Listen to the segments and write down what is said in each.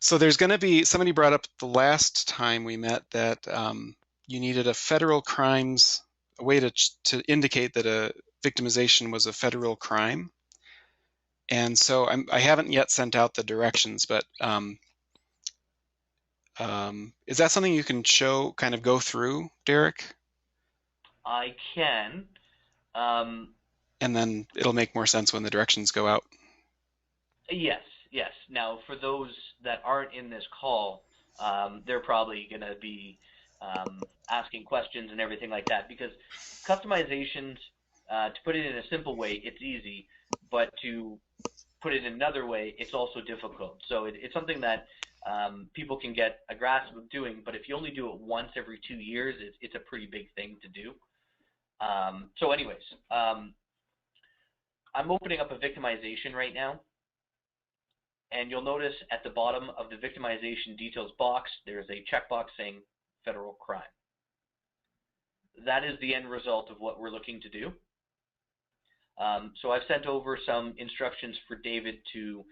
So there's going to be, somebody brought up the last time we met that you needed a federal crimes, a way to indicate that a victimization was a federal crime. And so I haven't yet sent out the directions, but is that something you can show, kind of go through, Derek? I can. Um, And then it'll make more sense when the directions go out. yes, yes. Now, for those that aren't in this call, they're probably going to be asking questions and everything like that because customizations, to put it in a simple way, it's easy, but to put it another way, it's also difficult. So it's something that people can get a grasp of doing, but if you only do it once every 2 years, it's a pretty big thing to do. So, anyways, um, I'm opening up a victimization right now, and you'll notice at the bottom of the victimization details box, there's a checkbox saying federal crime. That is the end result of what we're looking to do. So I've sent over some instructions for David to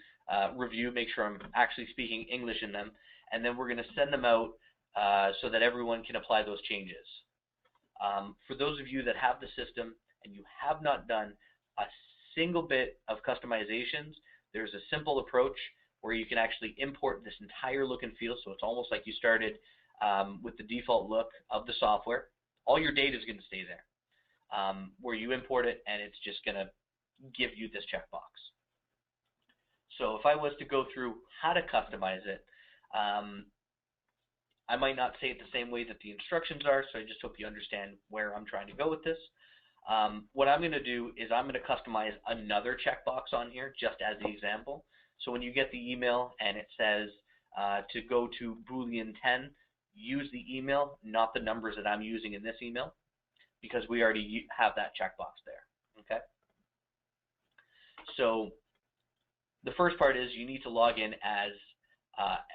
review, make sure I'm actually speaking English in them, and then we're going to send them out so that everyone can apply those changes. For those of you that have the system and you have not done a single bit of customizations, there's a simple approach where you can actually import this entire look and feel, so it's almost like you started with the default look of the software. All your data is going to stay there, where you import it, and it's just going to give you this checkbox. So if I was to go through how to customize it, um, I might not say it the same way that the instructions are, so I just hope you understand where I'm trying to go with this. What I'm going to do is I'm going to customize another checkbox on here just as the example. So when you get the email and it says to go to Boolean 10, use the email, not the numbers that I'm using in this email, because we already have that checkbox there. Okay. So the first part is you need to log in as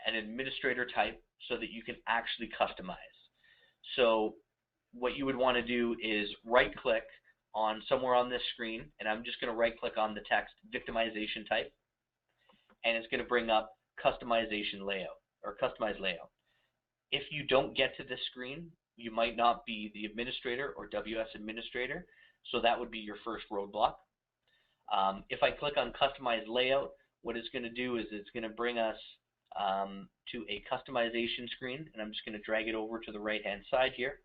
an administrator type so that you can actually customize. So what you would want to do is right click on somewhere on this screen, and I'm just going to right click on the text victimization type, and it's going to bring up customization layout or customize layout. If you don't get to this screen, you might not be the administrator or WS administrator, so that would be your first roadblock. If I click on customize layout, what it's going to do is it's going to bring us to a customization screen, and I'm just going to drag it over to the right hand side here,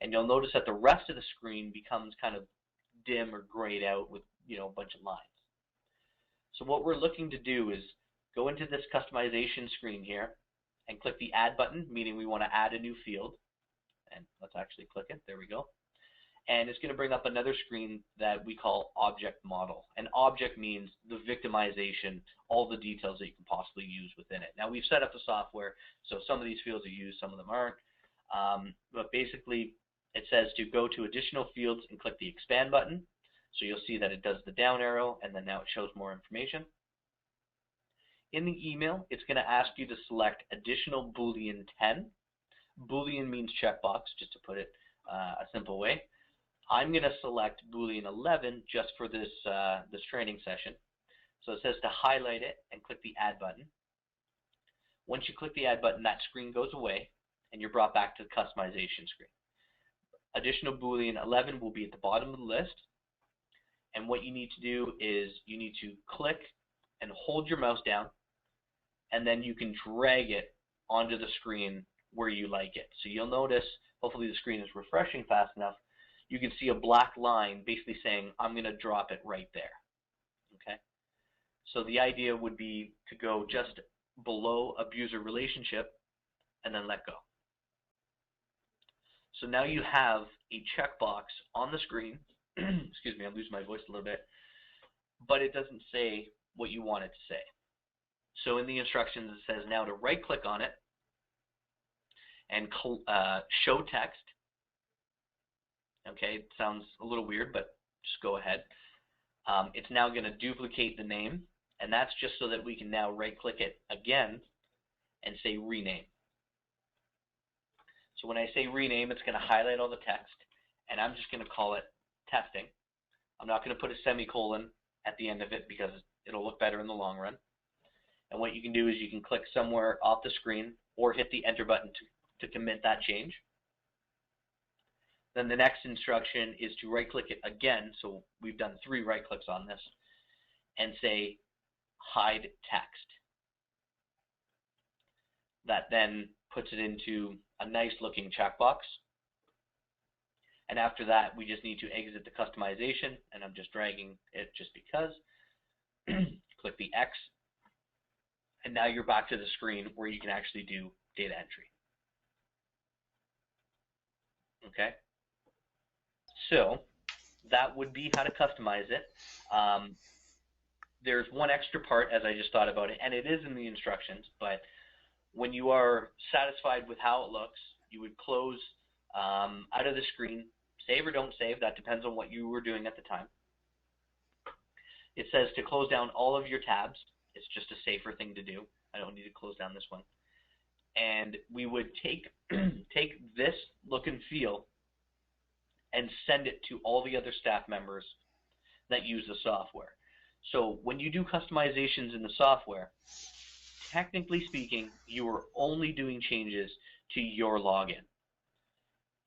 and you'll notice that the rest of the screen becomes kind of dim or grayed out with a bunch of lines. So what we're looking to do is go into this customization screen here and click the add button, meaning we want to add a new field, and let's actually click it. There we go. And it's going to bring up another screen that we call object model. And object means the victimization, all the details that you can possibly use within it. Now we've set up the software, so some of these fields are used, some of them aren't. But basically it says to go to additional fields and click the expand button. So you'll see that it does the down arrow, and then now it shows more information. In the email, it's going to ask you to select additional Boolean 10. Boolean means checkbox, just to put it a simple way. I'm going to select Boolean 11 just for this training session. So it says to highlight it and click the add button. Once you click the add button, that screen goes away and you're brought back to the customization screen. Additional Boolean 11 will be at the bottom of the list. And what you need to do is you need to click and hold your mouse down, and then you can drag it onto the screen where you like it. So you'll notice, hopefully the screen is refreshing fast enough, you can see a black line basically saying, I'm going to drop it right there. Okay. So the idea would be to go just below abuser relationship and then let go. So now you have a checkbox on the screen. Excuse me, I'm losing my voice a little bit. But it doesn't say what you want it to say. So in the instructions, it says now to right click on it and show text. Okay, it sounds a little weird, but just go ahead. It's now going to duplicate the name, and that's just so that we can now right-click it again and say rename. So when I say rename, it's going to highlight all the text, and I'm just going to call it testing. I'm not going to put a semicolon at the end of it because it'll look better in the long run. And what you can do is you can click somewhere off the screen or hit the enter button to commit that change. Then the next instruction is to right click it again. So we've done 3 right clicks on this, and say hide text. That then puts it into a nice looking checkbox. And after that, we just need to exit the customization, and I'm just dragging it just because. Click the X, and now you're back to the screen where you can actually do data entry. Okay, so that would be how to customize it. There's one extra part as I just thought about it, and it is in the instructions, but when you are satisfied with how it looks, you would close out of the screen. Save or don't save, that depends on what you were doing at the time. It says to close down all of your tabs. It's just a safer thing to do. I don't need to close down this one. And we would take this look and feel and send it to all the other staff members that use the software. So when you do customizations in the software, technically speaking, you are only doing changes to your login.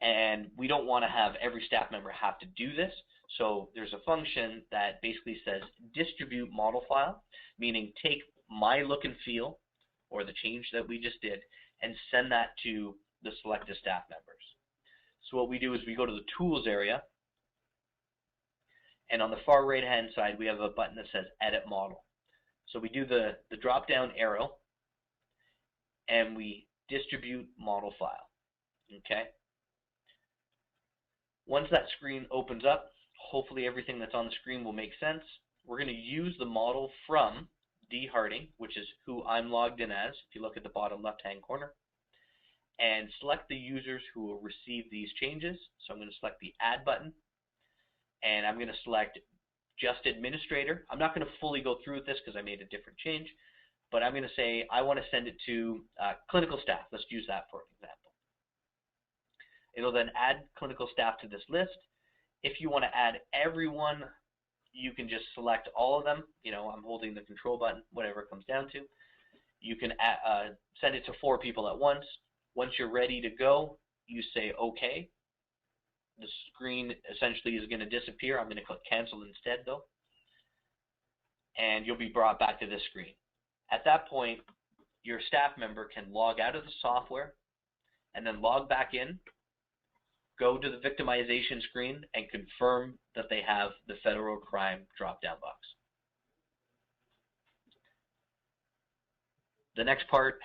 And we don't want to have every staff member have to do this. So there's a function that basically says distribute model file, meaning take my look and feel, or the change that we just did, and send that to the selected staff members. So what we do is we go to the tools area, and on the far right hand side we have a button that says edit model. So we do the drop down arrow, and we distribute model file. Okay. Once that screen opens up, hopefully everything that's on the screen will make sense. We're going to use the model from D. Harding, which is who I'm logged in as, if you look at the bottom left-hand corner, and select the users who will receive these changes. So I'm going to select the Add button, and I'm going to select Just Administrator. I'm not going to fully go through with this because I made a different change, but I'm going to say I want to send it to clinical staff. Let's use that for example. It'll then add clinical staff to this list. If you want to add everyone, you can just select all of them. You know, I'm holding the control button, whatever it comes down to. You can send it to 4 people at once. Once you're ready to go, you say OK. The screen essentially is going to disappear. I'm going to click cancel instead though. And you'll be brought back to this screen. At that point, your staff member can log out of the software and then log back in, go to the victimization screen, and confirm that they have the federal crime drop-down box. The next part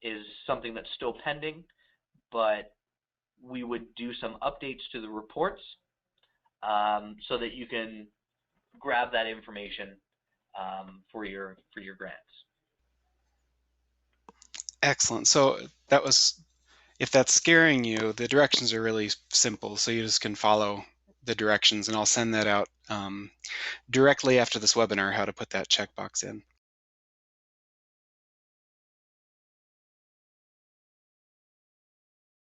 is something that's still pending, but we would do some updates to the reports so that you can grab that information for your grants. Excellent. So that was, if that's scaring you, the directions are really simple. So you just can follow the directions, and I'll send that out directly after this webinar, how to put that checkbox in.